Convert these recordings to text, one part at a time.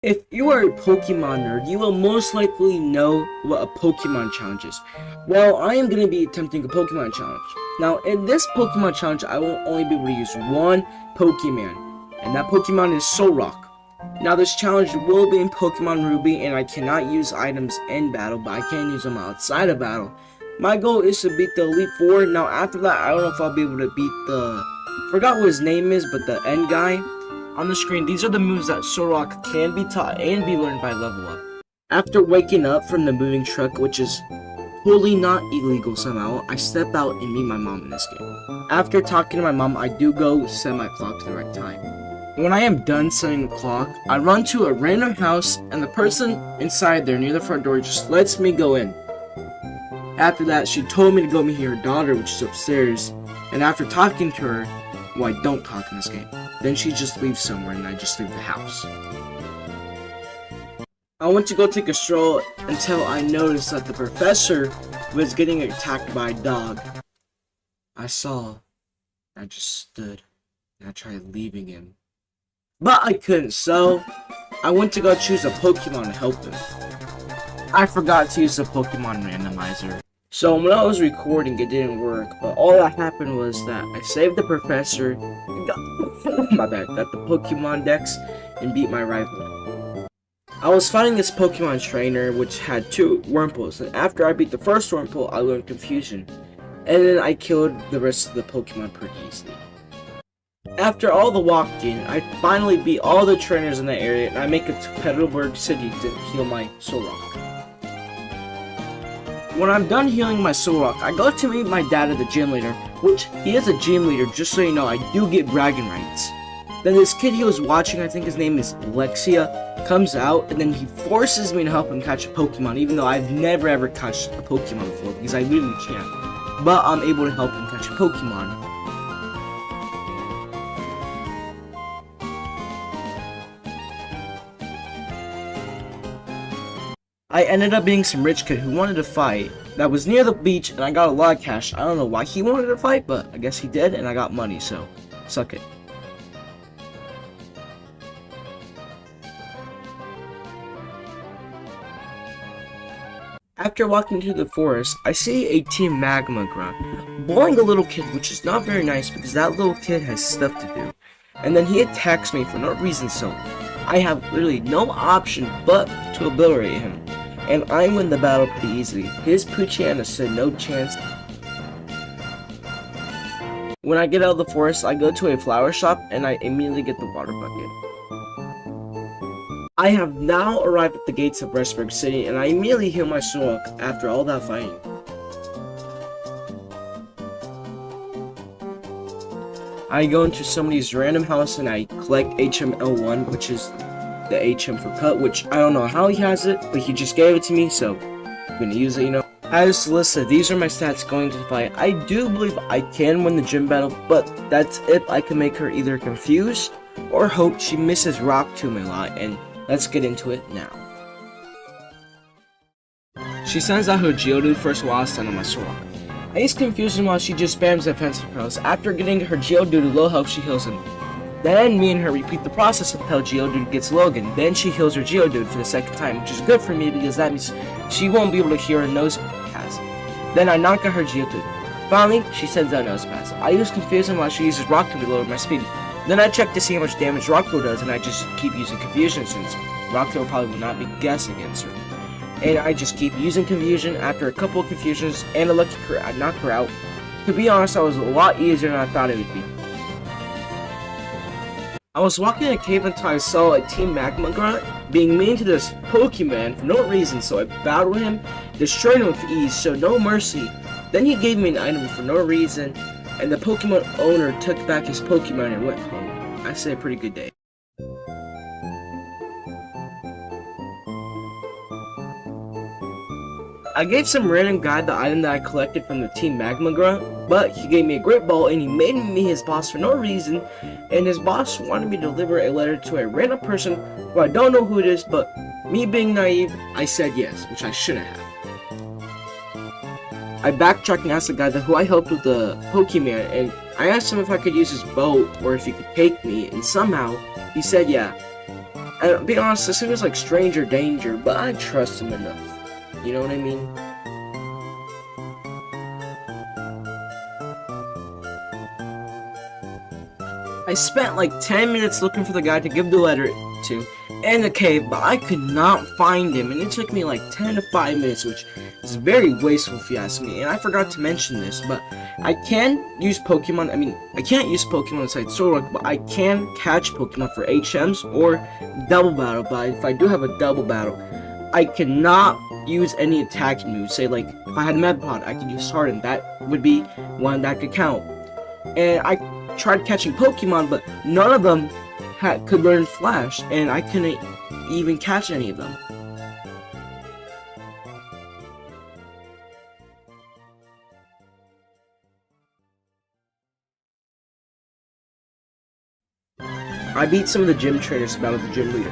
If you are a Pokemon nerd, you will most likely know what a Pokemon challenge is. Well, I am going to be attempting a Pokemon challenge. Now, in this Pokemon challenge, I will only be able to use one Pokemon, and that Pokemon is Solrock. Now, this challenge will be in Pokemon Ruby, and I cannot use items in battle, but I can use them outside of battle. My goal is to beat the Elite Four. Now, after that, I don't know if I'll be able to beat forgot what his name is, but the end guy. On the screen, these are the moves that Solrock can be taught and be learned by level up. After waking up from the moving truck, which is totally not illegal somehow, I step out and meet my mom in this game. After talking to my mom, I do go set my clock to the right time. When I am done setting the clock, I run to a random house, and the person inside there near the front door just lets me go in. After that, she told me to go meet her daughter, which is upstairs, and after talking to her, well, I don't talk in this game. Then she just leaves somewhere and I just leave the house. I went to go take a stroll until I noticed that the professor was getting attacked by a dog. I saw. I just stood and I tried leaving him. But I couldn't, so I went to go choose a Pokemon to help him. I forgot to use the Pokemon randomizer. So when I was recording, it didn't work, but all that happened was that I saved the professor, got the Pokemon Dex, and beat my rival. I was fighting this Pokemon trainer, which had 2 Wurmples, and after I beat the first Wurmple, I learned Confusion, and then I killed the rest of the Pokemon pretty easily. After all the walking, I finally beat all the trainers in the area, and I make it to Petalburg City to heal my Solrock. When I'm done healing my Solrock, I go to meet my dad at the gym leader, which he is a gym leader, just so you know, I do get bragging rights. Then this kid he was watching, I think his name is Lexia, comes out, and then he forces me to help him catch a Pokemon, even though I've never ever catched a Pokemon before, because I literally can't. But I'm able to help him catch a Pokemon. I ended up being some rich kid who wanted to fight that was near the beach, and I got a lot of cash. I don't know why he wanted to fight, but I guess he did, and I got money, so suck it. After walking through the forest, I see a Team Magma grunt blowing a little kid, which is not very nice because that little kid has stuff to do. And then he attacks me for no reason, so I have literally no option but to obliterate him. And I win the battle pretty easily. His Poochyena stood no chance. When I get out of the forest, I go to a flower shop and I immediately get the water bucket. I have now arrived at the gates of Petalburg City, and I immediately heal my Solrock after all that fighting. I go into somebody's random house and I collect HML1, which is the HM for cut, which I don't know how he has it, but he just gave it to me, so I'm gonna use it, you know. As listed, these are my stats going to the fight. I do believe I can win the gym battle, but that's if I can make her either confused or hope she misses Rock Tomb a lot, and let's get into it now. She sends out her Geodude first while I stun on my Solrock. I use Confusion while she just spams defensive spells. After getting her Geodude to low health, she heals him. Then me and her repeat the process until Geodude gets low again. Then she heals her Geodude for the second time, which is good for me because that means she won't be able to hear her Nosepass. Then I knock out her Geodude. Finally, she sends out Nosepass. I use Confusion while she uses Rock to lower my speed. Then I check to see how much damage Rockthrow does, and I just keep using Confusion since Rockthrow probably will not be guessed against her. And I just keep using Confusion. After a couple of Confusions and a lucky crit, I knock her out. To be honest, that was a lot easier than I thought it would be. I was walking in a cave until I saw a Team Magma grunt being mean to this Pokemon for no reason, so I battled him, destroyed him with ease, showed no mercy. Then he gave me an item for no reason, and the Pokemon owner took back his Pokemon and went home. I say a pretty good day. I gave some random guy the item that I collected from the Team Magma grunt, but he gave me a great ball and he made me his boss for no reason, and his boss wanted me to deliver a letter to a random person who I don't know who it is, but me being naive, I said yes, which I shouldn't have. I backtracked and asked the guy who I helped with the Pokemon, and I asked him if I could use his boat or if he could take me, and somehow he said yeah. And to be honest, this seems like stranger danger, but I trust him enough. You know what I mean? I spent like 10 minutes looking for the guy to give the letter to in the cave, but I could not find him, and it took me like 10 to 5 minutes, which is very wasteful if you ask me. And I forgot to mention this, but I can use Pokemon. I can't use Pokemon inside Solrock, but I can catch Pokemon for HMs or double battle. But if I do have a double battle, I cannot use any attacking moves. Say like if I had Medpod, I could use Harden. That would be one that could count. And I tried catching Pokemon, but none of them could learn Flash, and I couldn't even catch any of them. I beat some of the gym trainers about the gym leader.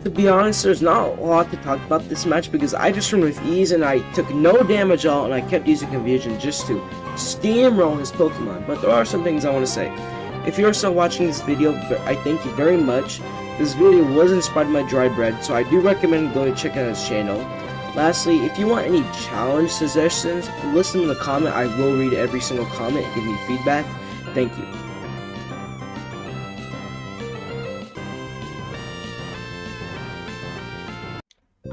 To be honest, there's not a lot to talk about this match because I just ran with ease and I took no damage at all, and I kept using confusion just to steamroll his Pokemon. But there are some things I want to say. If you're still watching this video, I thank you very much. This video was inspired by Dry Bread, so I do recommend going to check out his channel. Lastly, if you want any challenge suggestions, listen to the comment. I will read every single comment and give me feedback. Thank you.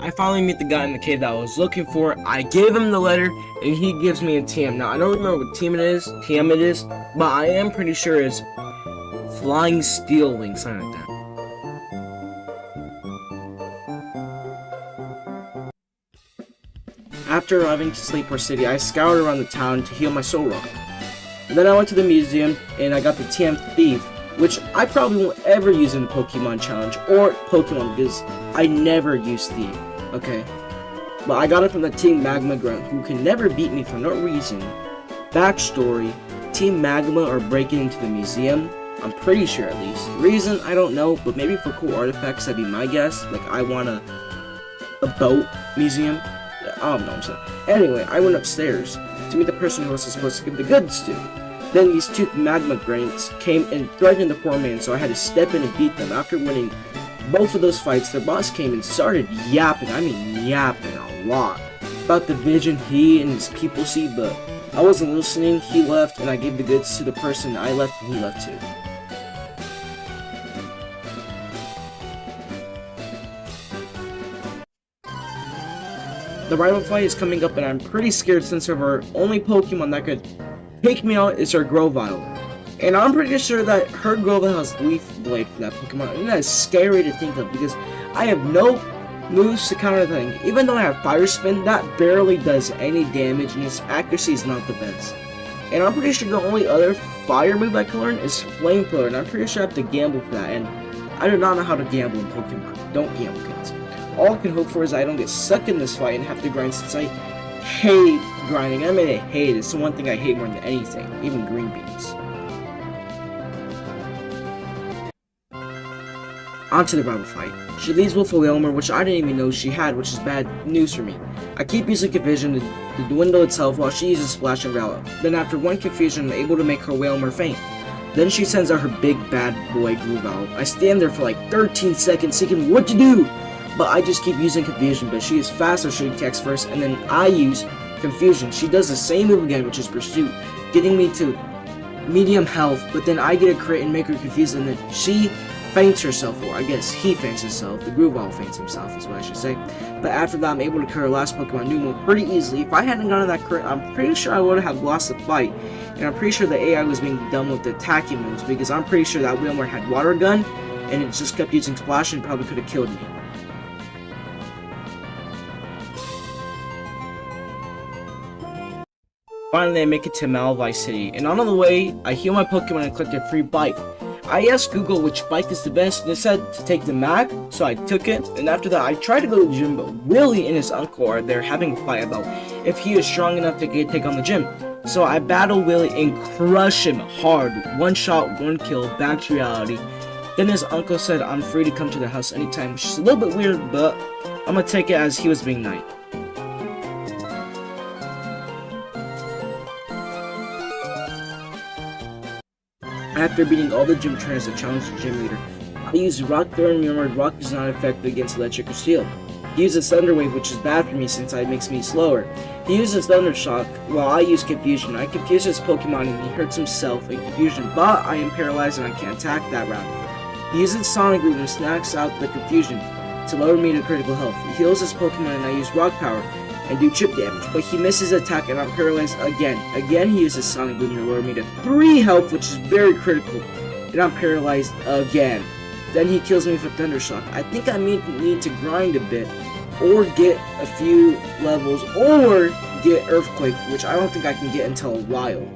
I finally meet the guy in the cave that I was looking for. I gave him the letter, and he gives me a TM. Now, I don't remember what TM it is, but I am pretty sure it's Flying Steel Wing, something like that. After arriving to Sleeport City, I scoured around the town to heal my Solrock. Then I went to the museum, and I got the TM Thief, which I probably won't ever use in the Pokemon Challenge or Pokemon because I never use Thief, okay? But I got it from the Team Magma Grunt, who can never beat me for no reason. Backstory, Team Magma are breaking into the museum, I'm pretty sure at least. Reason, I don't know, but maybe for cool artifacts, that'd be my guess. Like, I want a boat museum. I don't know, I'm sorry. Anyway, I went upstairs to meet the person who was supposed to give the goods to. Then these two Magma Grunts came and threatened the poor man, so I had to step in and beat them. After winning both of those fights, their boss came and started yapping, yapping a lot, about the vision he and his people see, but I wasn't listening. He left, and I gave the goods to the person I left, and he left too. The rival fight is coming up, and I'm pretty scared since our only Pokemon that could take me out is her Grovyle. And I'm pretty sure that her Grovyle has Leaf Blade for that Pokemon, and that is scary to think of because I have no moves to counter the thing. Even though I have Fire Spin, that barely does any damage, and its accuracy is not the best. And I'm pretty sure the only other fire move I can learn is Flamethrower, and I'm pretty sure I have to gamble for that, and I do not know how to gamble in Pokemon. Don't gamble, kids. All I can hope for is I don't get stuck in this fight and have to grind, since I hate grinding. I mean, I hate it. It's the one thing I hate more than anything, even green beans. On to the rival fight. She leads with a Wailmer, which I didn't even know she had, which is bad news for me. I keep using Confusion to dwindle itself while she uses Splash and Rowlet. Then after one Confusion, I'm able to make her Wailmer faint. Then she sends out her big bad boy Grovyle. I stand there for like 13 seconds thinking what to do, but I just keep using Confusion, but she is fast, so she attacks first, and then I use Confusion. She does the same move again, which is Pursuit, getting me to medium health, but then I get a crit and make her confused, and then she faints herself, or I guess he faints himself. The Grovyle faints himself is what I should say. But after that, I'm able to cure her last Pokemon Numel pretty easily. If I hadn't gotten that crit, I'm pretty sure I would have lost the fight. And I'm pretty sure the AI was being done with the attacking moves, because I'm pretty sure that Wailmer had Water Gun, and it just kept using Splash and probably could have killed me. Finally, I make it to Malvi City, and on the way, I heal my Pokemon and collect a free bike. I asked Google which bike is the best, and it said to take the Mag, so I took it, and after that, I tried to go to the gym, but Willie and his uncle are there having a fight about if he is strong enough to take on the gym. So I battle Willie and crush him hard, one shot, one kill, back to reality. Then his uncle said I'm free to come to the house anytime, which is a little bit weird, but I'm gonna take it as he was being nice. After beating all the gym trainers that challenged the gym leader, I use Rock Thorn. Remember, Rock is not effective against electric or steel. He uses Thunder Wave, which is bad for me since it makes me slower. He uses Thunder Shock, while I use Confusion. I confuse his Pokemon and he hurts himself in Confusion, but I am paralyzed and I can't attack that round. He uses Sonic Boom and snacks out the Confusion to lower me to critical health. He heals his Pokemon and I use Rock Power and do chip damage, but he misses attack and I'm paralyzed again. Again, he uses Sonic Boom to lower me to 3 health, which is very critical, and I'm paralyzed again. Then he kills me with Thunder Shock. I think I need to grind a bit, or get a few levels, or get Earthquake, which I don't think I can get until a while.